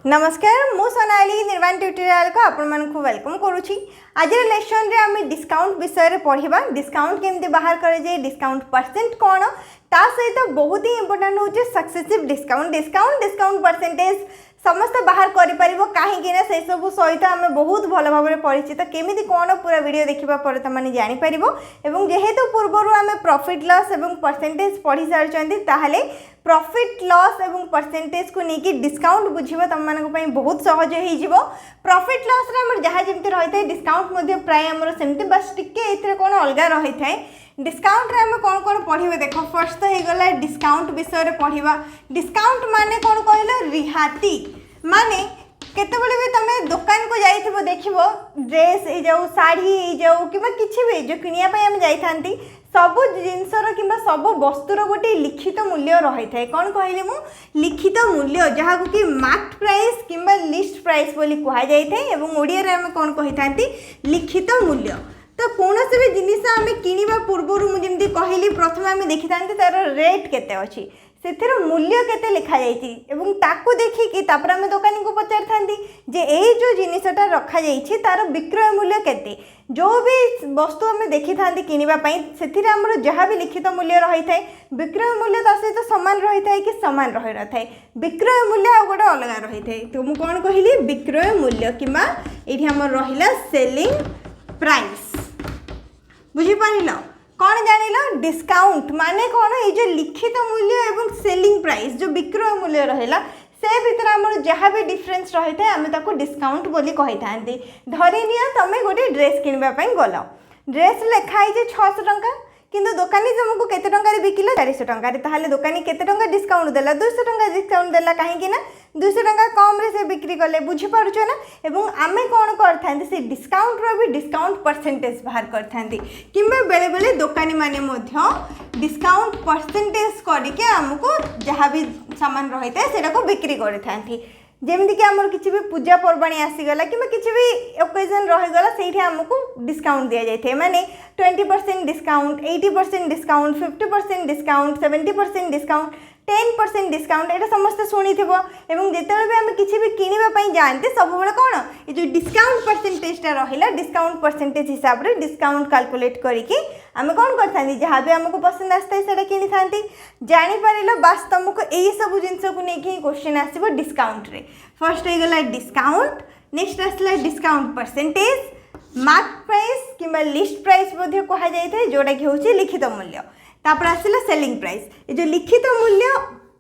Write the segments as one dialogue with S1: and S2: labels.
S1: नमस्कार मु सोनाली निर्वाण ट्यूटोरियल को आपण मानकु वेलकम करूछी। आज लेसन रे आमे डिस्काउंट विषय रे पढ़िबा। डिस्काउंट केमती बाहर करे जे, डिस्काउंट परसेंट कोन, ता सहित बहुत ही इंपोर्टेंट होचे सक्सेसिव डिस्काउंट। डिस्काउंट परसेंटेज समस्त बाहर करि परिबो काहे ना से सब सहित आमे बहुत भलो भाबरे परिचित। केमिति कोन पूरा वीडियो देखिबा पर त माने जानि परिबो। एवं जेहेतु पूर्वरु आमे प्रॉफिट लॉस एवं परसेंटेज पढ़ी सारचंती, ताहले प्रॉफिट लॉस एवं परसेंटेज को लेकिन डिस्काउंट बुझिबा तम मानक पई बहुत सहज हे जिवो। प्रॉफिट लॉस रे हमर जहा जेमति रहि थाए, डिस्काउंट मध्ये प्राय हमर सेमति, बस टिके एथरे कोन अलगा रहि थाए। डिस्काउंट रे हम कोन कोन पढ़िबे देखो। फर्स्ट तो हे गला डिस्काउंट विषय रे पढ़िबा। डिस्काउंट माने कोन कहलो, रिहाती माने केतेबेले भी तमे दुकान को जाइथिबो, देखिबो ड्रेस ए जाऊ, साड़ी ए जाऊ, किबा किछि भी जो किनिया पई हम जाइथांती, सबु जिनसर कि सबु वस्तुर गोटे लिखित मूल्य रही है। कौन कहली मु, लिखित मूल्य जहाँ कि मार्क्ड प्राइस किंबा लिस्ट प्राइस बोली कह जाए। ओडिया रे आमे कौन कहि थांती, लिखित मूल्य। तो कौन से भी जिनिस आमे किनिबा पूर्व मुझे कहली, प्रथम आमे देखि थांती तार रेट केते अछि, सेथिर मूल्य केते लिखा जाइछि, एवं ताकू देखिकी तापर आमे दुकानी को पचार थांती जे एई जो जिनिसटा रखा जाइछि तार विक्रय मूल्य केते। जो भी वस्तु आमे देखि थांती किनिबा पई, सेथिर हमर जहाँ भी लिखित मूल्य रही थाए, विक्रय मूल्य ता सहित समान रही थाए कि समान रही न थाए, विक्रय मूल्य आ गोटे अलग रही थाए। तो मु कोन कहली, विक्रय मूल्य किंबा एठी हमर रहिला सेलिंग प्राइस। बुझि पारिलो कौन जानिल, डिस्काउंट माने कौन, ये जो लिखित मूल्य एवं सेलिंग प्राइस जो विक्रय मूल्य रहिला से भितर आमर जहाँ भी डिफरेन्स रही है आम ताको डिस्काउंट बोली कही था। धरी निया तमें गोटे ड्रेस किनबा पई गल, ड्रेस लिखाई 600 टंका, किंतु दुकानी तुमको केते टंका रे बिकिला, 400 टंका रे, ताहले दुकानी केते टंका डिस्काउंट देला, 200 टंका डिस्काउंट देला, कहीं ना 200 टंका कम रे से बिक्री कले। बुझी पारुछो ना। एवं आमे कोन करथांती, से डिस्काउंट रो भी डिस्काउंट परसेंटेज बाहर करथांती, किंबा बेले बेले दुकानी माने मध्य डिस्काउंट परसेंटेज करके हमको जहाँ भी सामान रही है सेटा को बिक्री करथांती। जेमती कि आमर किसी भी पूजा पर्वाणी आसीगला कि किसी भी ओकेजन रहीगला, से आमको डिस्काउंट दि जाए, माने 20% discount, 80% discount, 50% discount, 70% discount, 10% discount, ये समस्त शुणी थो। एवं जिते भी आम किसी भी किनापी जाते सब कौन ये जो डिस्काउंट परसेंटेजटा रहा, डिस्काउंट परसेंटेज हिसाब से डिस्काउंट कैलकुलेट करके आम कौन करते, जहाँ भी आमको पसंद आसता है से किनी था। जापर बास तुमको यही सब जिनस को लेकिन क्वेश्चन आसो डिस्काउंट रे। फर्स्ट हो गला डिस्काउंट, नेक्स्ट आसला डिस्काउंट परसेंटेज, मार्क प्राइस किंबा लिस्ट प्राइस कह जाए जोटा कि हूँ लिखित मूल्य। तापर आसला सेलिंग प्राइस, ये जो लिखित मूल्य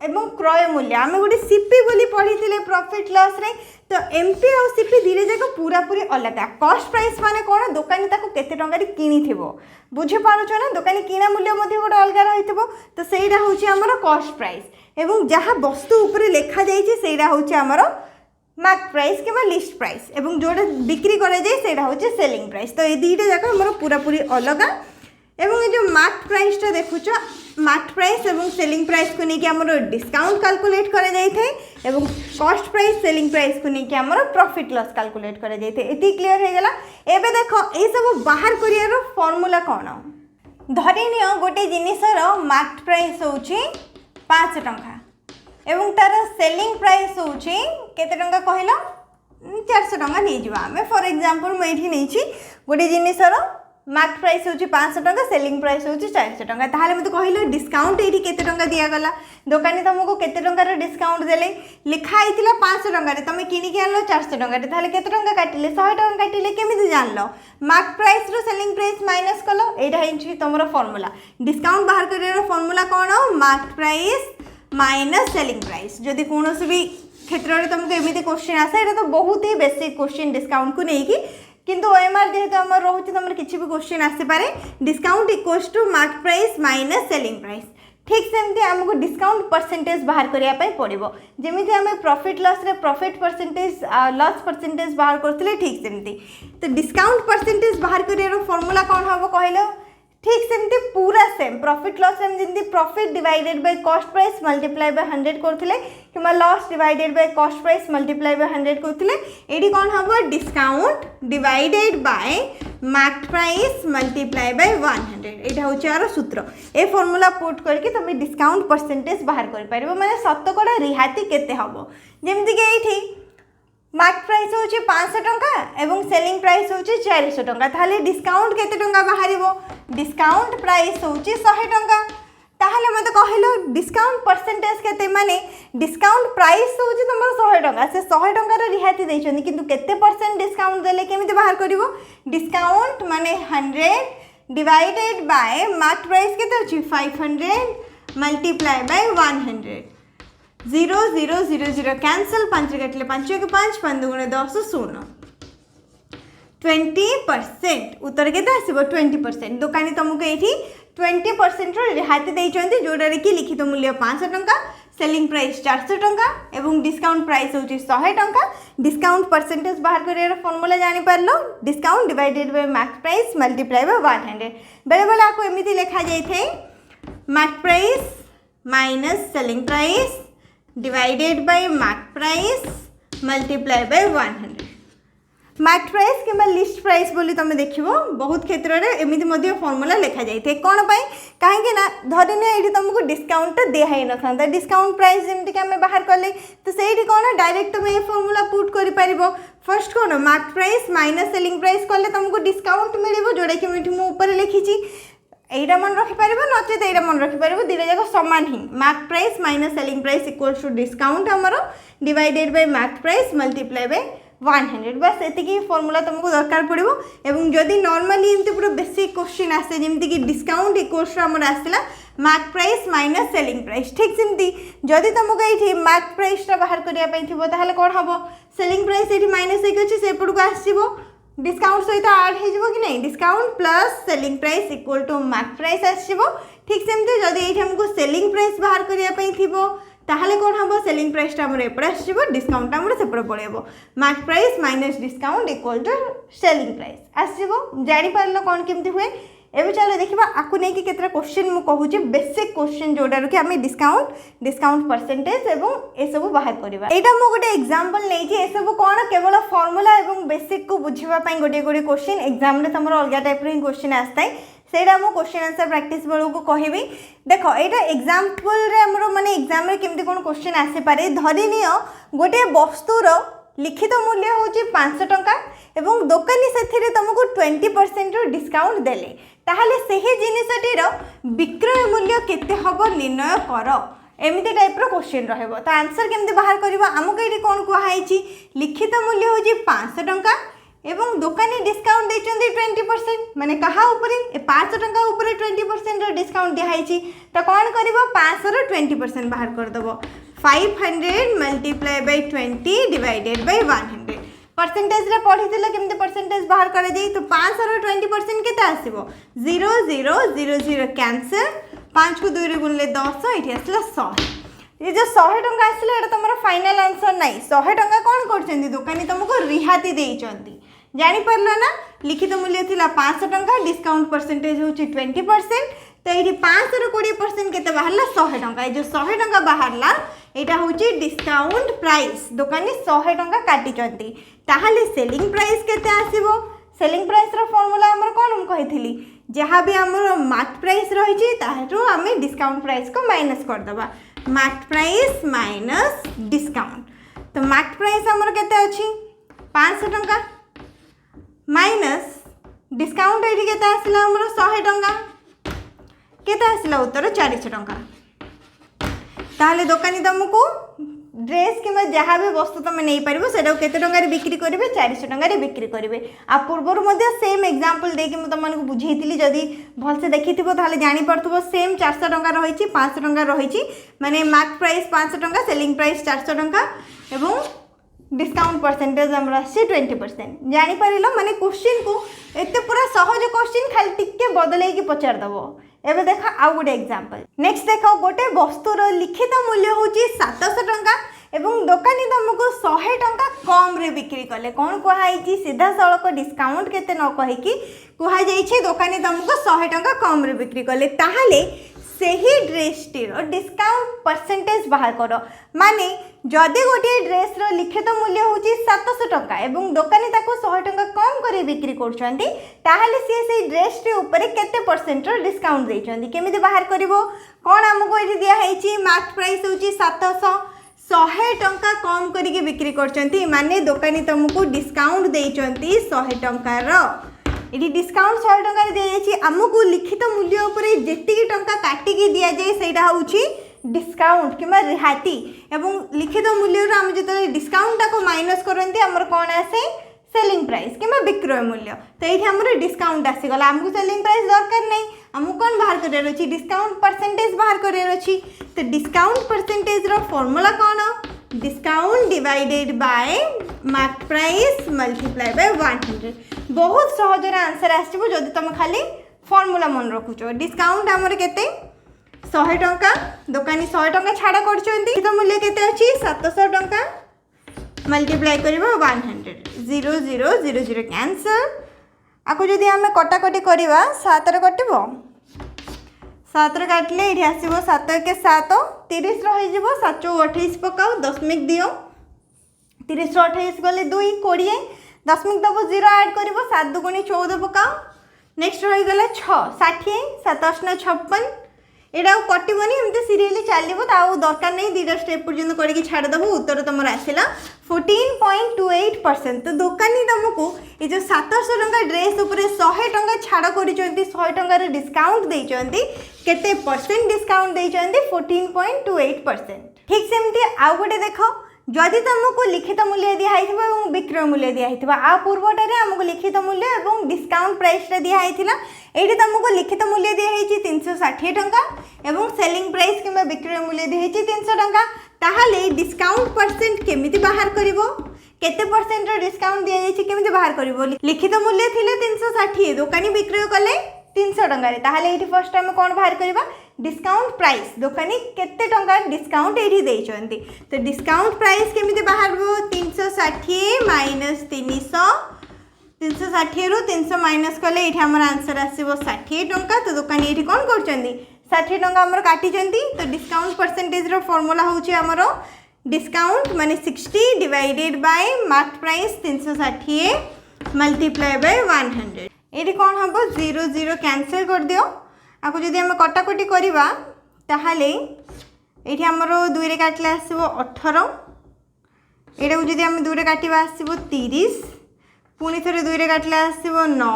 S1: एवं क्रय मूल्य। आम गोटे सीपी बोली पढ़ी थे प्रॉफिट लॉस रे, तो एमपी और सीपी धीरे जाक पूरा पूरी अलग। कॉस्ट प्राइस माने कौन, दुकानी ताको केते टंका किनी थिबो, बुझी पारुछ ना, दुकानी किना मूल्य मध्ये गोटे अलग रही थिबो, तो सेटा होची हमर कॉस्ट प्राइस। एवं जहाँ वस्तु ऊपर लिखा जाइछि सेटा होची हमर मार्क प्राइस किंबा लिस्ट प्राइस, एवं जोटा बिक्री करा जाए सेटा होची सेलिंग प्राइस। तो ये दुईटा जाक हमर पूरा पूरी अलग। एवं ये जो मार्क प्राइसटा देखुछ, मार्क प्राइस एवं सेलिंग प्राइस को लेकिन आमर डिस्काउंट कैलकुलेट करा जाए थे, एवं कॉस्ट प्राइस सेलिंग प्राइस को लेकिन आमर प्रॉफिट लॉस कैलकुलेट करा जाए थे। एति क्लियर हो गला। एबे देखो ए सब बाहर करियार फॉर्मूला कौन। धरि नियो गोटे जिनिसर मार्क प्राइस होची 5 टंका एवं तार सेलिंग प्राइस होची केते टंका कहलो, 400 टंका नहीं जिवा। हमें फॉर एग्जांपल मैं एठी नैछि गोटे जिनिसर मार्क प्राइस होची 500 टंका, सेलिंग प्राइस होची 400 टंका, ताहले मते कहलो डिस्काउंट एठी केते टंका दिया गला, दुकानी तुमको केते टंका रे डिस्काउंट देले, लिखा आइतिला 500 टंका रे, तुम किनी के आनलो 400 टंका रे, ताहले केते टंका काटिले, 100 टंका काटिले, केमिति जानलो, मार्क प्राइस रो सेलिंग प्राइस माइनस कलो, एटा हिंची तमरो फार्मूला। डिस्काउंट बाहर करियार फार्मूला कौन, mark price minus selling price. जदि कोनोसी भी क्षेत्र में तुमको एमिति क्वेश्चन आसे, एटा तो बहुत ही बेसिक क्वेश्चन डिस्काउंट को लेकिन, किंतु ओएमआर जेहेतु आमर रोचे तुम किसी भी क्वेश्चन आसीपे, discount equals to mark price minus selling price. ठीक सेमती आमको डिस्काउंट परसेंटेज बाहर करने पड़ो, जमीती आम प्रॉफिट लॉस रे प्रॉफिट परसेंटेज लॉस परसेंटेज बाहर करते, ठीक सेमती तो डिस्काउंट परसेंटेज बाहर कर फॉर्मूला कौन हम कहल, ठीक सेमती पूरा सेम प्रॉफिट लॉस जमी profit divided by cost price multiply by 100 करते कि loss divided by cost price multiply by 100 करते, ये कौन हम discount divided by mark price multiply by 100, यहाँ हूँ यार सूत्र। ए फॉर्मूला पुट करके तुम डिस्काउंट परसेंटेज बाहर कर पार, माने शतकड़ा रिहाती केते हम, जमीक ये मार्क प्राइस होची 500 टंका एवं सेलिंग प्राइस होची 400 टंका ताहले डिस्काउंट केते टंका बाहरिबो डिस्काउंट प्राइस होची 100 टंका ताहले मते कहिलो डिस्काउंट परसेंटेज केते माने डिस्काउंट प्राइस होची तमर 100 टंका से 100 टंका रे रिहाती दैछन किंतु केते परसेंट डिस्काउंट देले केमिते बाहर करिवो डिस्काउंट माने 100 डिवाइडेड बाय मार्क प्राइस केते होची 500 मल्टीप्लाई बाय 100 0 0 0 0 कैंसल 5 कटले 5 के 5 5 गुणे 10 0 20% उत्तर के आसो 20% दुकानी तुमको ये 20% रिहाती देते जोड़े कि लिखित मूल्य 500 टंका सेलिंग प्राइस 400 टंका एवं डिस्काउंट प्राइस हूँ 100 टंका डिस्काउंट परसेंटेज बाहर कर फॉर्मूला जापर discount divided by mark price multiply by 100 बेले बेले आपको एमती लिखा जाए mark price minus selling price divided by mark price multiply by 100 mark price कि लिस्ट प्राइस बोली तुम देखो बहुत क्षेत्र में एमती फॉर्मूला लिखा जाए कौन पाई कहीं धरने ये तुमको डिस्काउंट दिखाई न था डिस्काउंट प्राइस जमीक आम बाहर कले तो सही कौन डायरेक्ट तुम ये फॉर्मूला पुट कर फर्स्ट कौन mark price minus selling price कले तुमको डिस्काउंट मिले जोड़ा कि मुझे लिखी एटा मन रखिपर नचेत यहाँ मन रखिपर दुटा जाक सामान ही mark price minus selling price equals to discount आमर divided by mark price multiply by 100 बस एतिकी फॉर्मूला तुमको दरकार पड़ो एवं जदि नॉर्मली एमती पूरा बेसिक क्वेश्चन आसे जमती कि डिस्काउंट इक्वल्स टू आमर आसला mark price minus selling price ठीक सेमती जदि तुमको ये मार्क प्राइस बाहर करने ताहले कौन हम सेलिंग प्राइस ये माइनस एक अच्छे से एपटू आसो डिस्काउंट सहित आड हो कि नहीं discount plus selling price equal to mark price आसो ठीक सेमती जदि ये हमको सेलिंग प्राइस बाहर करने ताहले कौन हम सेलिंग प्राइस आमर एपटे आसो डिस्काउंट आमर सेपटे पड़ेबो mark price minus discount equal to selling price आसो जापर कौन केमती हुए एवं चलो देखा आपको नहीं कि क्वेश्चन मुझे कहूँ बेसिक क्वेश्चन जोटार कि आम डिस्काउंट परसेंटेज एवं ये सब बाहर करवा यहाँ मुझे गोटे एग्जांपल नहीं सब कौन केवल फॉर्मूला और बेसिक को बुझापी गोटे गोटे क्वेश्चन एग्जाम में तुम अलग टाइप क्वेश्चन आसता है सेटा मु क्वेश्चन आंसर प्रैक्टिस बेलू को कहबी देख यहाँ एग्जांपल रे हमर माने एग्जाम रे केमती कोन क्वेश्चन आसे पारे धरि नियो गोटे वस्तुर लिखित मूल्य होची 500 टंका एवं दोकानी से तुमको 20% डिस्काउंट देले ताहले सही जिनिसटीर विक्रय मूल्य केते हबो निर्णय कर एमती टाइप क्वेश्चन रहिबो तो आंसर केमती बाहर करबो हमको ये कौन कहुई लिखित मूल्य होची 500 टंका एवं दोकानी डिस्काउंट देते 20% माने कहा ऊपर 500 टंका ऊपर 20% डिस्काउंट दिखाई तो कौन कर 500 20% बाहर करदेव 500 multiply by 20 divided by 100 percentage रे पढ़ी केमती परसेंटेज बाहर कर तो 500 20% केते आसीबो 0 0 0 0 कैंसल 5 को 2 रे गुणले 10 ये आसला 100 ये जो 100 टंका आसला एटा तुमरो फाइनल आंसर नहीं 100 टंका कौन करछंती दुकानी तुमको रिहाती देइचंती जानी परलो ना लिखित मूल्य थिला 500 टंका डिस्काउंट परसेंटेज होची 20% तो ये 500 ରୁ 20% केते बाहरला 100 टंका ये जो 100 टंका बाहरला एटा होची डिस्काउंट प्राइस दुकानी 100 टंका काटिचंती ताहले सेलिंग प्राइस केते आसीबो सेलिंग प्राइस रो फार्मूला हमर कोन हम कहिथिली जहाँ भी हमर मार्क प्राइस रही ताहरु आमे डिस्काउंट प्राइस को माइनस कर दबा मार्क प्राइस माइनस डिस्काउंट तो मार्क प्राइस हमर केते अछि 500 टंका माइनस डिस्काउंट ये केते आसला हमर 100 टंका केते आसला उत्तर 400 टंका ताहले दुकानी तुमको ड्रेस कि जहाँ भी वस्तु तुम नहीं पार से केते टंका बिक्री करेंगे 400 टंका बिक्री करेंगे आ पूर्वर सेम एग्जांपल देकी तुमको बुझेली जदि भलसे देखी ताहले जापर सेम 400 टंका रही 500 टंका रही माने मार्क प्राइस 500 टंका सेलिंग प्राइस 400 टंका एवं डिस्काउंट परसेंटेज आम 20% जापर माने क्वेश्चन को एत पूरा सहज क्वेश्चन खाली टिके बदल पचारदेव एवं देख आउ गोटे एग्जांपल नेक्स्ट देख गोटे वस्तुर लिखित मूल्य हूँ 700 टंका एवं दोकानी तुमको 100 टंका कम रे बिक्री कले कौन कहुई सीधा सड़क डिस्काउंट केते न कहीकि कहुई दोकानी तुमको 100 टंका कम रे बिक्री कले ताहले सही ड्रेसटीर डिस्काउंट परसेंटेज बाहर कर माने जदि गोटे ड्रेसर लिखित मूल्य हूँ 700 टंका एवं दोकानी ताको 100 टंका कम कर बिक्री कर सी से ड्रेसटी ऊपर केते परसेंट डिस्काउंट देइछंती केमिति बाहर करिवो कौन आमको ये दिखाई मार्क प्राइस हूँ 700 100 टंका कम करके बिक्री करचंती माने दुकानी तुमको डिस्काउंट देइचंती 100 टंकार ये डिस्काउंट 100 टंका दि जाइए आमको लिखित मूल्य उपरे जेतिकी टंका काटिकी दि जाए सेटा होउची डिस्काउंट किंवा रिहाती एवं लिखित मूल्य आम जो डिस्काउंट को माइनस करते आमर कौन आसे सेलिंग प्राइस किंवा विक्रय मूल्य तो ये आमर डिस्काउंट आसीगला आमको सेलिंग प्राइस दरकार नहीं आमको कौन बाहर करार अच्छी डिस्काउंट परसेंटेज बाहर करार अच्छी तो डिस्काउंट परसेंटेज रो फॉर्मूला कौन discount divided bye market price multiply by 100 बहुत सहज आंसर आसो जदि तुम खाली फॉर्मूला मन रखुच डिस्काउंट आमर केते 100 टंका दुकानी 100 टंका छाड़ कर तो मूल्य केते अच्छी 700 टंका मल्टीप्लाई कर 100 0 0 0 0 कैंसल आपको जदि आम कटाकटी करवा 7 कटब 7 काटिले ये आसो 7 के 7 30 रही 7 28 पकाओ दशमिक दियो 30 28 गले 2 20 दशमिक दब 0 ऐड कर 7 दुगुणी 14 पकाओ नेक्स्ट रहीगला 6 60 7 56 एटा कटबनी एमती सीरियली चलो तो दरकार नहीं 2टा स्टेप पर्यटन करके छाड़देव उत्तर तुम आसला 14.28%। तो दुकानी तुमको ये जो 700 टंका ड्रेस उपर 100 टंका छाड़ कर 100 टंकार डिस्काउंट देते केते परसेंट डिस्काउंट देते 14.28%। ठीक सेमती आउ गोटे देख जदि तुमको लिखित मूल्य दिखाई और विक्रय मूल्य दिखाई आ पूर्वटारे आमको लिखित मूल्य और डिस्काउंट प्राइस दिखाई ये तुमको लिखित मूल्य दिखाई 360 टंका एवं सेलिंग प्राइस कि विक्रय मूल्य दिखाई 300 टंका ताहले डिस्काउंट परसेंट केमिति बाहर करिवो केते परसेंट डिस्काउंट दिया जायछि केमिति बाहर करिवो लिखित मूल्य थिले 360 दुकानी विक्रय कले 300 टंका रे ताहले एठी फर्स्ट टाइम कोन बाहर करबा डिस्काउंट प्राइस दुकानी केते टंका डिस्काउंट एठी देइछंती तो डिस्काउंट प्राइस केमिति बाहर हो 360 माइनस 360 रु 300 माइनस कले एठी हमर आंसर आसीबो 60 टंका तो दुकानी एठी कोन करचंदी 60 टंका हमर काटी चंती तो डिस्काउंट परसेंटेज रो फार्मूला होची हमर डिस्काउंट माने 60 divided by market price 360 multiply by 100 एठी कोन हबो 0 0 कैंसिल कर दियो आपको जदि हम कटाकटी करवा ताहले एठी हमर 2 रे काटले आसीबो 18 एटा को जदि हम 2 रे काटिबा आसीबो 30 पुणी थरे 2 रे काटले आसीबो 9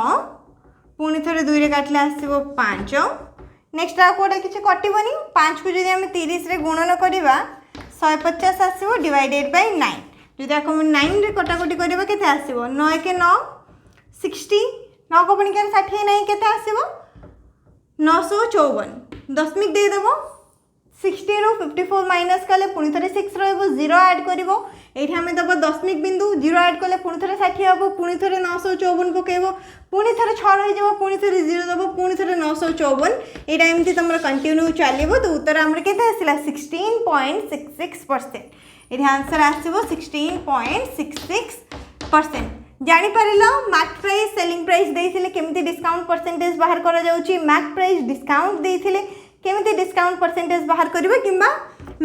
S1: पुणी थरे 2 रे काटले आसीबो 5 नेक्स्ट आ कोडा किछ कटिबनी 5 को जदि हम 30 रे गुणन करवा 150 आसीबो डिवाइडेड बाय 9 जदि आको 9 रे कटाकटी करबा केते आसीबो 9 के 9 60 9 को पुणी के 60 नहीं केते आसीबो 954 दशमिक दे देबो 60 रो 54 माइनस कले पुणी थरे 6 रहबो 0 ऐड करबो एठी हमें दबो दशमिक बिंदु 0 ऐड कले पुणी थरे 60 हबो पुणी थरे 954 पकेबो पुणी थरे 6 रहि जबो पुणी थरे 0 दबो पुणी थरे 954 एटा एमती तमरा कंटिन्यू चलिबो तो उत्तर हमर केते आसिला 16.66% एठी आंसर आसीबो 16.66%। जानी Patil market price selling price देइथिले केमिति डिस्काउंट परसेंटेज बाहर करा जाउची मार्केट प्राइस डिस्काउंट देइथिले केमिति डिस्काउंट परसेंटेज बाहर करिबा किंबा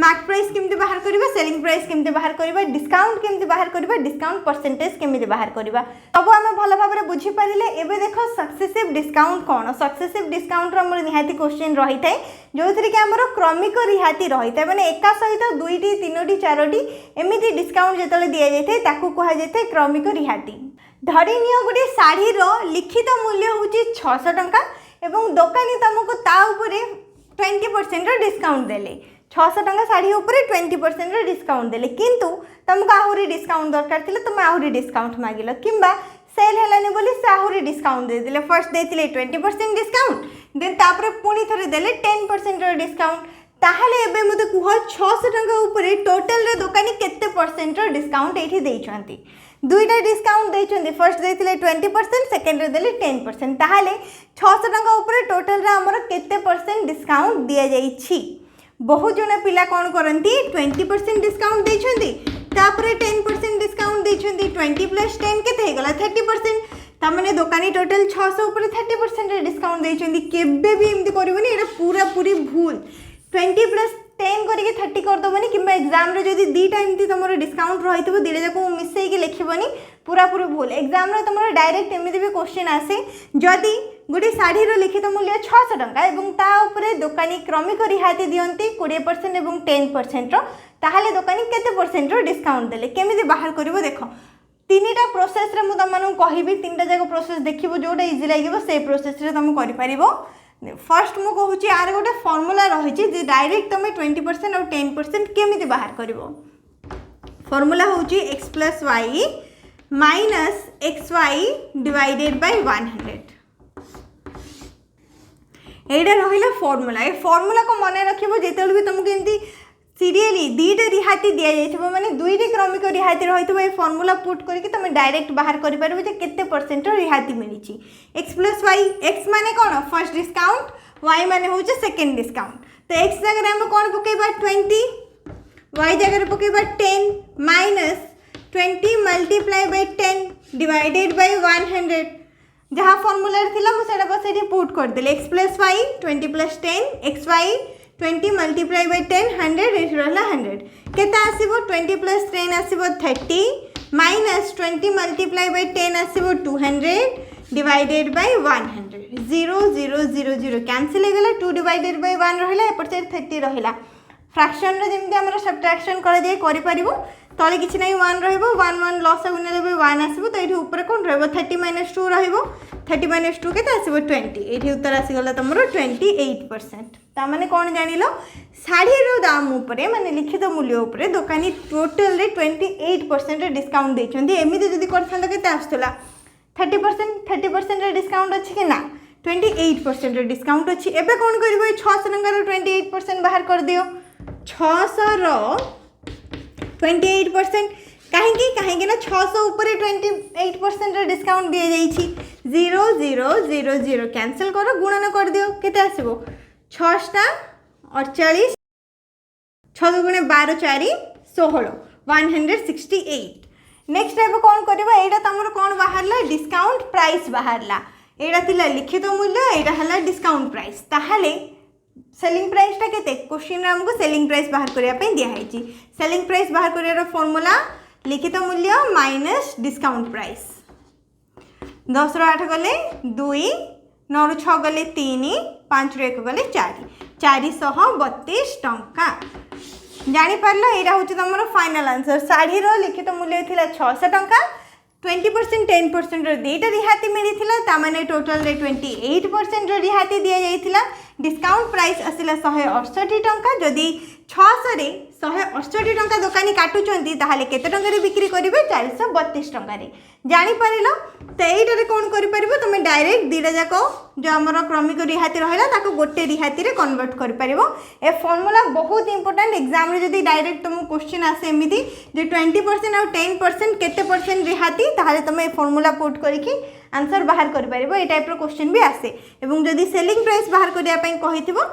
S1: मार्केट प्राइस केमिति बाहर करिबा सेलिंग प्राइस केमिति बाहर करिबा डिस्काउंट केमिति बाहर करिबा डिस्काउंट परसेंटेज केमिति बाहर करिबा सब आमे भलो भाबरे बुझी पारिले एबे देखो सक्सेसिव डिस्काउंट कोन सक्सेसिव डिस्काउंट रो हमर निहाती क्वेश्चन रही थाए जोथि कि हमर क्रमिक रिहाती रही थाए माने एका सहित 2टी 3टी 4टी एमिति डिस्काउंट जेतले दिया जाय थाए ताकू कहा जाय थाए क्रमिक रिहाती धरी नियो गोटे साड़ी रो लिखित मूल्य होची 600 टंका एवं दुकानी तुमको ता उपरे 20% डिस्काउंट देले 600 टंका साड़ी उपरे 20% डिस्काउंट देले किंतु तुमको आहुरी डिस्काउंट दरकार थिले तुम आहुरी डिस्काउंट मागिलो किंबा सेल हेलानी बोली से आहुरी डिस्काउंट दे दिले फर्स्ट देथिले 20% डिस्काउंट देन तापरे पुणी थरे देले 10% डिस्काउंट ताहले एबे मते कुह 600 टंका उपरे टोटल रे दुकानी केते परसेंट डिस्काउंट एठी देइछंती दुईटा डिस्काउंट देइछंती फर्स्ट देथिले 20% सेकंड रे देले 10% ताहले 600 टंका उपरे टोटल रे हमर केते परसेंट डिस्काउंट दिया जाइछि बहुत जन पिला कौन करती 20% डिस्काउंट देइछंती तापरे 10% डिस्काउंट देइछंती 20 + 10 केते हेगला 30% तामने दुकानी टोटल 600 ऊपर 30% डिस्काउंट देइछंती केबे भी एमती करबनी एटा पूरा पूरी भूल 20 + 10 करके 30 कर दबनी किंबा एग्जाम रे जदी दीटा एमती तमरो डिस्काउंट रहितबो दिले जाको मिसई के लिखिबनी पूरा पूरी भूल एग्जाम रे तमरो डायरेक्ट एमती भी क्वेश्चन आसे जदी गोटे शाढ़ी लिखित मूल्य 600 टंका एवं ता उपरे दुकानी क्रमिक रिहाती दियंती 20% एवं 10% ताहले दुकानी केते परसेंट रो डिस्काउंट देले केमिति बाहर करिवो देखो तीनटा प्रोसेस रे मु तुमन कहबी तीनटा जाक प्रोसेस देखिबो जोटा इजी लागिवो से प्रोसेस रे तुम करि परिबो फर्स्ट मु कहूची आर गोटे फार्मूला रही जे डायरेक्ट तुम 20% और 10% केमिति बाहर करिवो फार्मूला होची x + y - xy divided by 100 एटा रहिला फार्मूला ए फार्मूला को मन रखिबो जेतेल भी तुमको एंती सीरियली दुईटा रिहाती दि जाइए मैंने दुईटी क्रमिक रिहाती रही है फर्मूला पुट करके तुम डायरेक्ट बाहर कर पार केते परसेंट रिहाती मिली x + y x माने कौन फर्स्ट डिस्काउंट y माने हूँ सेकेंड डिस्काउंट तो x जगह आम कौन पकेबा 20 y जगह पकेबा 10 -20 मल्टीप्लाई बाय 10 डिवाइडेड बाय 100 जहाँ फर्मूला मुझे बस ये पुट करदेली x + y 20 + 10 xy 20 multiply by 10 100 ये रहा 100 केता आसीबो 20 + 10 आसीबो 30 -20 मल्टीप्लाई बाय 10 आसीबो 200 डिवाइडेड बाय 100 0 0 0 0 कैंसिल हो गला 2 डिवाइडेड बाय 1 रहिला एपट साइड 30 रहिला फ्रैक्शन रे जेमति हमर सब्ट्रैक्शन कर दिए करि परिबो तले किछि नै 1 रहइबो 1 1 लॉस हो नेले 1 आसीबो तो एठी ऊपर कोन रहइबो 30 - 2 रहइबो 30 - 2 केते आसीबो 20 एठी उत्तर आसी गला तमरो 28% ता माने कोन जानिलो साड़ी रो दाम ऊपर माने लिखित मूल्य ऊपर दुकानी टोटल रे 28% रे डिस्काउंट देछंदी एमिति जदी करथंद केते आस्तला 30% रे डिस्काउंट अछि कि ना 28% रे डिस्काउंट अछि एबे कोन करबो 600 टका रो 28% बाहर कर दियो 600 रो 28% कहीं ना 600 ऊपर 28% रे डिस्काउंट दिए जाइछि 0 0 0 0 कैंसिल करो गुणन कर दियो केते आसीबो 6 टा 48 6 गुणे 12 4 16 168 नेक्स्ट एबे कोन करबा एटा तमरो कोन बाहरला डिस्काउंट प्राइस बाहरला एटा थिला लिखित मूल्य एटा हला डिस्काउंट प्राइस ताहाले सेलिंग प्राइस टा केते क्वेश्चन रे हमको सेलिंग प्राइस बाहर करिया पे दिया हैछि सेलिंग प्राइस बाहर करिया फार्मूला लिखित मूल्य माइनस डिस्काउंट प्राइस 10 रो 8 गले 2 9 रो 6 गले 3 5 रो 1 गले 4 432 टंका जानी पारलो एरा होछि तमरो फाइनल आंसर साड़ी रो लिखित मूल्य थिला 600 टंका 20% 10% रो देटा रिहाती मिली थिला ता माने टोटल रे 28% रो रिहाती दिया जाइथिला डिस्काउंट प्राइस आसिला 168 टंका जदि 600 रे 168 टंका दुकानी काटुचंती ताहाले केते टंका रे बिक्री करिवे 432 टंका रे जानि परिलो तो एटा रे कोन करि परिबो तमे डायरेक्ट दीटा जाको जो हमर क्रमिक रिहाती रहला ताको गोटे रिहाती रे कन्वर्ट करि परिबो ए फार्मूला बहुत इंपोर्टेंट एग्जाम रे जदि डायरेक्ट तुम क्वेश्चन आसे एमिति जे 20% और 10% केते परसेंट रिहाती ताहाले तमे ए फार्मूला पुट करिकि आंसर बाहर कर पारिबो ए टाइप रो क्वेश्चन भी आसे एवं जदि सेलिंग प्राइस बाहर करिया पई कहिथिबो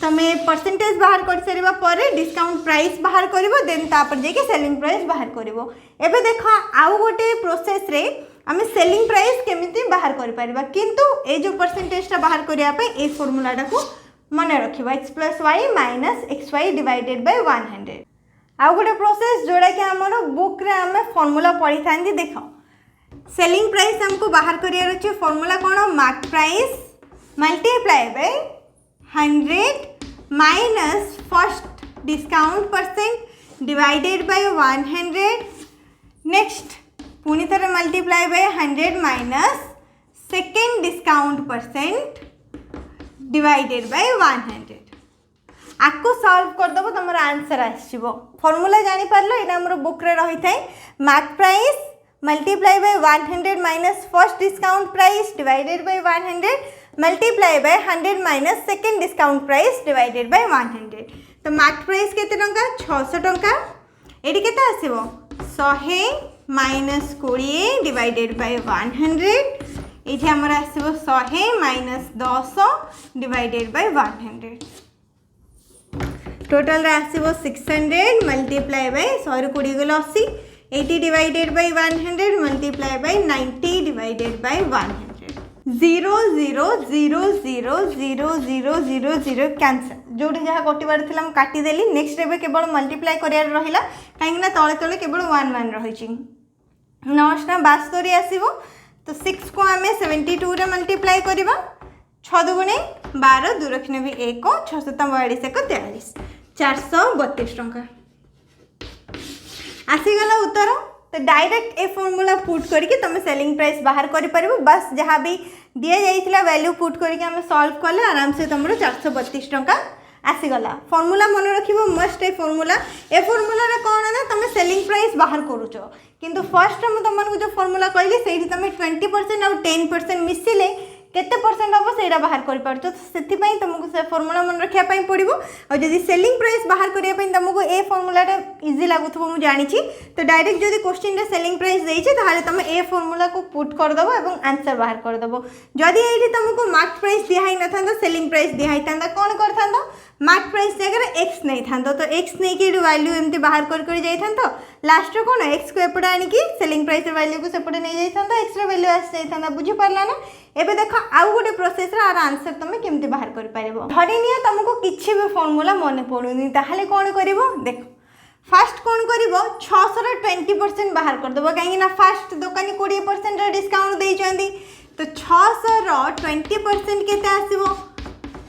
S1: तमे परसेंटेज बाहर कर सारिबा परे डिस्काउंट प्राइस बाहर करिवो देन तापर जे के सेलिंग प्राइस बाहर करिवो एबे देखो आउ गोटे प्रोसेस रे आमे सेलिंग प्राइस केमिति बाहर कर पारिबा किंतु ए जो परसेंटेज टा बाहर करिया पे ए फार्मूला टा को मने रखिबा x + y - xy divided by 100 आउ गोटे प्रोसेस जोड़ा कि हमरो बुक रे आमे फार्मूला पढ़ी थांदी देखो सेलिंग प्राइस हमको बाहर करिया रछि फार्मूला कोन mark price multiply by 100 minus first discount percent divided by 100 next पुनी थरे multiply by 100 minus second discount percent divided by 100 आपको सॉल्व कर दबो तमरा आंसर आसीबो फार्मूला जानि परलो एटा हमर बुक रे रही थाए mark price multiply by 100 minus first discount price divided by 100 multiply by 100 minus second discount price divided by 100 तो मार्क प्राइस केते टंका 600 टंका एडी केते आसीबो 100 माइनस 20 डिवाइडेड बाय 100 एठी हमर आसीबो 100 माइनस 10 डिवाइडेड बाय 100 टोटल रे आसीबो 600 मल्टीप्लाई बाय 100 रे 20 गलो 80 80 divided by 100 multiply by 90 divided by 100 0 0 0 0 0 0 0 0 cancel जो जहाँ कटिबार थिला हम काटी देली नेक्स्ट रे केवल मल्टीप्लाई करियार रहिला काहे ना तळे तळे केवल 1 1 रहिछि 9 टा 72 आसीबो तो 6 को आमे 72 रे मल्टीप्लाई करबा 6 दुगुणे 12 2 रखने भी 1 6 42 1 43 432 टंका आसीगला उत्तर। तो डायरेक्ट ए फॉर्मूला पुट करके तुम सेलिंग प्राइस बाहर कर पारिबो। बस जहाँ भी दिया जाइथिला वैल्यू पुट करके हम सॉल्व कले आराम से तुमरो 432 टंका आसीगला। फॉर्मूला मन रखिबो मस्ट ए फॉर्मूला रे कौन ना तुम सेलिंग प्राइस बाहर करूछ किंतु फर्स्ट हम तुमको जो फॉर्मूला कहली सेठी तुम 20% और 10% मिसिले केते परसेंट हम से बाहर कर पार्छ। से तुमको से फॉर्मूला मन रखा पड़ो। और जब सेलिंग प्राइस बाहर करने तुमको ए फॉर्मूलाटा इजी लगुथ मुझे जानी। तो डायरेक्ट जब क्वेश्चन रे सेलिंग प्राइस देछे ताहले तुम ए फॉर्मूला को पुट करदेव और आंसर बाहर करदेव। जदि ये तुमको मार्क प्राइस दिखाई न था सेलिंग प्राइस दिखाई था कौन कर मार्क प्राइस जगह एक्स नहीं था तो एक्स नहीं कि वैल्यू एमती बाहर कर जाता लास्ट कौन एक्स को एपटे आणिकी सेलिंग प्राइस वैल्यू को सेपटे नहीं जाता एक्स वैल्यू आसी जाता बुझीपारा ना। एबे देख आउ गोटे प्रोसेस आर आंसर तुम केमती बाहर कर पारिबो। धरि निया तुमको किछि भी फॉर्मूला मन पड़ुनी ताहले कौन करिवो देख फास्ट कौन करिवो 600 रे 20% बाहर कर देबो काहे ना फास्ट दुकानी 20% रे डिस्काउंट देई चंदी तो 600 रो 20% केते आसीबो।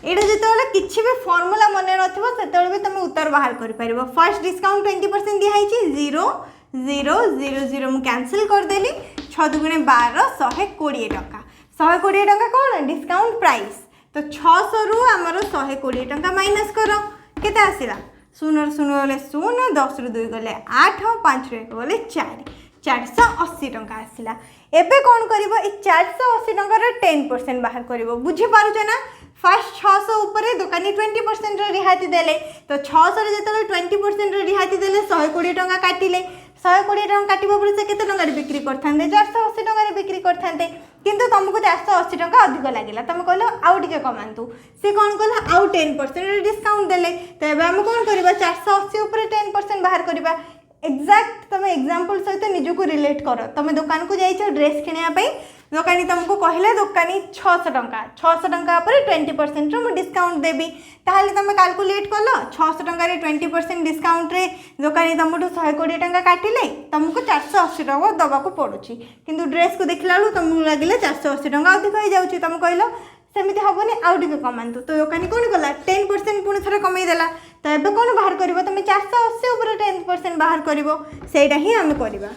S1: एटा जेतले किछि भी फॉर्मूला मन नथिबो सेतले भी तुम उत्तर बाहर कर पारिबो। फर्स्ट डिस्काउंट 20% दिया है 0 0 0 0 मु कैंसिल कर देली 6 दुगुणे 12 120 टंका 120 टंका कौन डिस्काउंट प्राइस तो 600 रु आमर 120 टंका माइनस कर केते आसीला 0 0 गले 0 10 रु 2 गले 8 5 रु 1 गले 4 480 टंका आसीला। एबे कौन करिवो ए 480 टंका रे 10% बाहर करिवो बुझी पारुछ ना। फर्स्ट 600 ऊपर दुकानी 20% रिहाती देले तो 600 रे जेतले 20% रिहाती देले 120 टंका काटिले 120 टंका काटिबो पर से केते टंका रे बिक्री करथांदे 480 टंका रे बिक्री करथांदे किंतु तुमको 480 टंका अधिक लगिला तुम कहलो आउ टिके कमांतु से कौन कहला आउ 10% डिस्काउंट देले तो एबे हम कौन करबा 480 ऊपर 10% बाहर करबा। एक्जाक्ट तुम एग्जांपल सहित निजको रिलेट कर तुम दुकान को जाइछ ड्रेस किनिया पई दुकानी तुमको कहले दुकानी 600 टंका पर 20% रो डिस्काउंट देबी ताहले तुम कैलकुलेट कलो 600 टंका रे 20% डिस्काउंट रे दुकानी तुमठू 120 टंका काटिले तुमको 480 टंका दबा को पड़ुची किंतु ड्रेस को देखला बेलू तुमको लगिले 480 टंका अधिक हो जाउची तुम कहलो सेमिति हेनी आउ टिके कमांतु तो दुकानी कौन कला 10% पुणी थे कमे देला तो एबे कौन बाहर कर तुम 480 ऊपर 10% बाहर कर सेटा ही आम करवा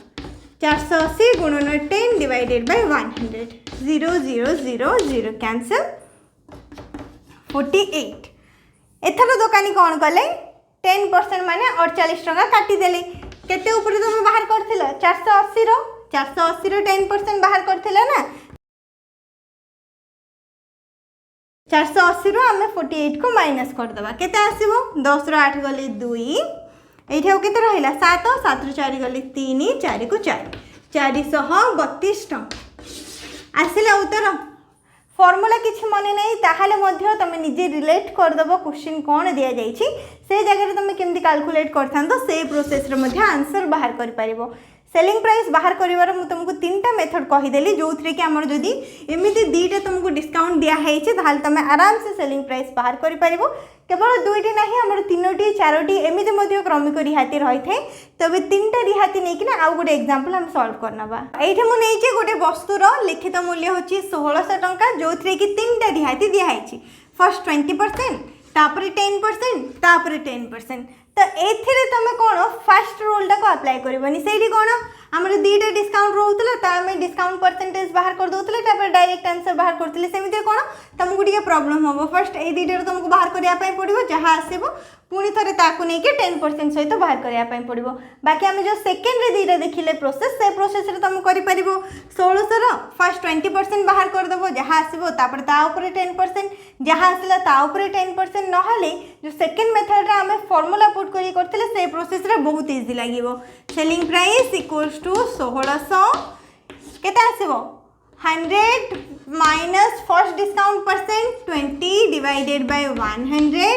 S1: 480 गुणन 10 डिवाइडेड बाय 100 0 0 0 0 कैंसल 48। एथर दुकानी कौन कले 10% माने 48 टंका काटिदेले केते ऊपर तुम बाहर करथिला 480 रो 10% बाहर करथिला ना 480 रो आमे 48 को माइनस कर दबा केते आसीबो 10 रो 8 गले 2 एठी हो केते रहिला 7 7 रो 4 गले 3 4 को 4 432 टंका आसिला उत्तर। फॉर्मूला किछि मने नहीं ताहाले मध्य तमे निजे रिलेट कर दबो क्वेश्चन कोन दिया जाइछि से जगह तमे केमति कैलकुलेट करथांतो से प्रोसेस रे मध्य आंसर बाहर कर पारिबो। सेलिंग प्राइस बाहर करिवार मु तुमको 3टा मेथड कहीदेली जो थे कि आमर जदि एमती 2टा तुमको डिस्काउंट दिखाई ताल तुम आराम से सेलिंग प्राइस बाहर कर पारिबो। केवल 2टी ना आमर 3टी 4टी एमती क्रमिक रिहाती रही है तब 3टा रिहाती नहीं कि आउ गोटे एग्जांपल हम सॉल्व करनबा। एठी मु नेछि गोटे वस्तुर लिखित मूल्य होछि 1600 टंका जो थे कि 3टा रिहाती दिखाई फर्स्ट 20% तापर 10% तापर 10% तो एथिरे तुम कौन फास्ट रूल टाक अप्लाई करबनी से कौन आमर 2टा डिस्काउंट रोला तो आम डिस्काउंट परसेंटेज बाहर कर दौले डायरेक्ट आंसर बाहर करते सेमती कौन तुमको टे प्रॉब्लम हम फर्स्ट ये 2टा तुमको बाहर करने पड़ो जहाँ आसो पुणी थे ताकू नहीं 10% सहित बाहर करने पड़ो। बाकी आम जो सेकेंड रे 2टा देखिले प्रोसेस से प्रोसेस रे तुम कर 1600 फर्स्ट 20% बाहर करदेव जहाँ आसो 10% जहाँ आसला 10% ना जो सेकेंड मेथड रे आम फॉर्मूला पुट करते से प्रोसेस रे बहुत इजी लगे। सेलिंग प्राइस इक्वल्स टू 1600 केते आसीबो 100 minus first discount percent 20 divided by 100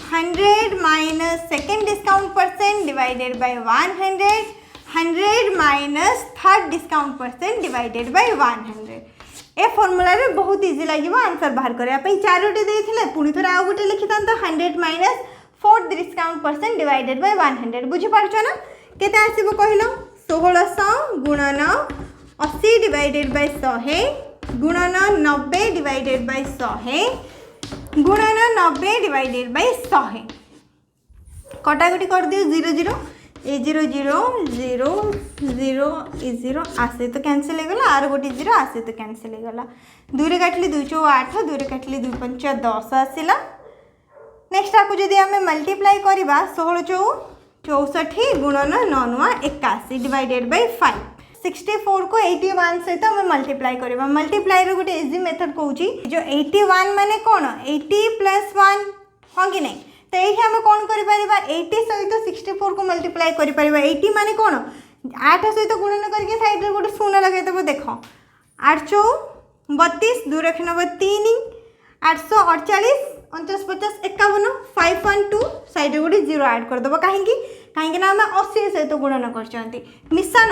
S1: 100 minus second discount percent divided by 100 100 minus third discount percent divided by 100। A formula रे बहुत इजी लगे आंसर बाहर करने 4टी देते पुणी थे आउ गोटे लिखि था 100 minus fourth discount percent divided by 100 बुझीपार ना केते आसीबो कहलो 1600 गुणन 80 डिवाइडेड बाय 100 गुणन 90 डिवाइडेड बाय 100 गुणन 90 डिवाइडेड बाय 100 कटाकटी कर दियो 0 0 ए 0 0 0 0 ए 0 आसे तो कैंसिल हो गला आर गोटे 0 आसे तो कैंसिल हो गला 2 रे काटली 2 चौ 8 2 रे काटली 2 5 10 आसिला नेक्स्ट आपको जदि आम मल्टीप्लाई करवा 16 चौ 64 गुणन 9 9 81 डिवाइडेड बाय 5 64 को 81 सहित आम मल्टीप्लाई करवा मल्टीप्लाई रो गोटे इजी मेथड कहूँ जो 81 माने कौन 80 + 1 हाँ कि नहीं तो ये आम कौन कर 80 सहित 64 को मल्टीप्लाई कर 80 माने कौन 8 सहित गुणन करके साइड रे गोटे शून्य लगेदेव देख 8 चौ 32 2 रख नब 3 848 49 50 51 512 साइड गोटे 0 ऐड करदेव कहीं आम 80 सहित गुणन कर मिशन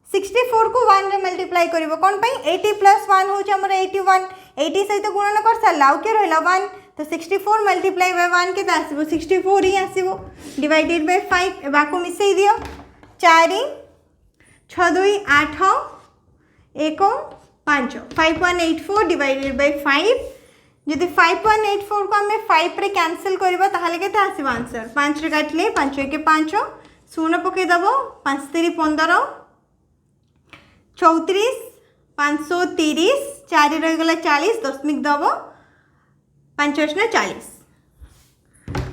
S1: 64 को 1 रे मल्टीप्लाई कर कौन 80 + 1 हूँ आमर 81 80 सहित गुणन कर सारा आउ किए रहा 1 तो 64 मल्टीप्लाई बाय 1 के आसो 64 ही आसो डिवाइडेड बाय 5 एबाको मिसई दियो 4 6 2 8 1 5 5184 डिवाइडेड बाय 5 जदि 5184 को आम 5 रे कैंसिल करबा ताहले केते आसीबो आंसर 5 रे काटले 5 1 5 शून्य पके दबो 5 3 15 34 530 4 रही गला 40 दशमिक दब 5 40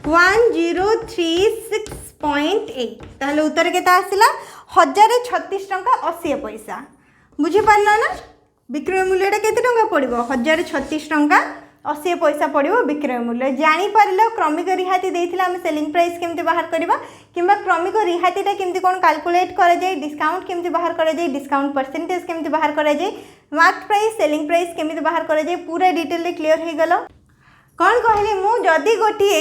S1: 1036.8 ताहले उत्तर केता आसिला 1036 टंका 80 पैसा बुझी पारला ना विक्रय मूल्यटा केते टंका पड़िबो 1036 टंका 80 पैसा पड़ो विक्रय मूल्य जापर क्रमिक रिहाती देथिला हम सेलिंग प्राइस केमती बाहर करबा किंबा क्रमिक रिहातीटा केमती कोन कैलकुलेट करा जाय डिस्काउंट केमती बाहर करा जाय डिस्काउंट परसेंटेज केमती बाहर करा जाय मार्क प्राइस सेलिंग प्राइस केमती बाहर करा जाय पूरा डिटेल रे क्लियर हो गलो कौन कहले मु जदि गोटे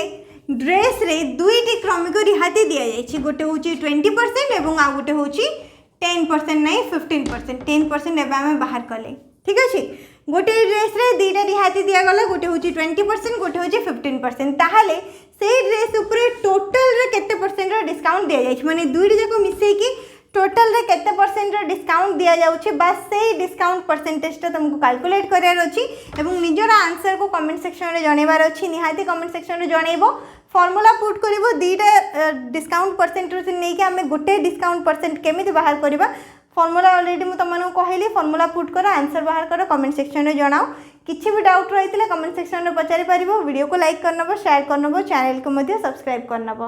S1: ड्रेस रे दुईटी क्रमिक रिहाती दिया जायछि गोटे होची 20% एवं आ गोटे होची 10% नहीं 15% 10% एबे हम बाहर कले ठीक अछि गोटे ड्रेस रे दीटा रिहाती दिया गला गोटे होची 20% गोटे होची 15% ताहाले से ड्रेस ऊपर टोटल रे केते परसेंट रो डिस्काउंट दिया जायछि माने दुईटी जाको मिसई की टोटल रे केते परसेंट रो डिस्काउंट दिया जाउछि बस से डिस्काउंट परसेंटेज टा तुमको कैलकुलेट करियार अछि एवं निजर आंसर को कमेंट सेक्शन रे जणेबार अछि निहाती कमेंट सेक्शन रे जणेबो फॉर्मूला पुट करिवो दीटा डिस्काउंट परसेंटेज नै कि हमें गोटे डिस्काउंट परसेंट केमिति बाहर करबा फॉर्मूला ऑलरेडी मु तुमको कहली फॉर्मूला पुट करो आंसर बाहर करो कमेंट सेक्शन में जनाओ किसी भी डाउट रही है कमेंट सेक्शन में पचारि पारिबो वीडियो को लाइक करनबो शेयर करनबो चैनल को मध्य सब्सक्राइब करनबो।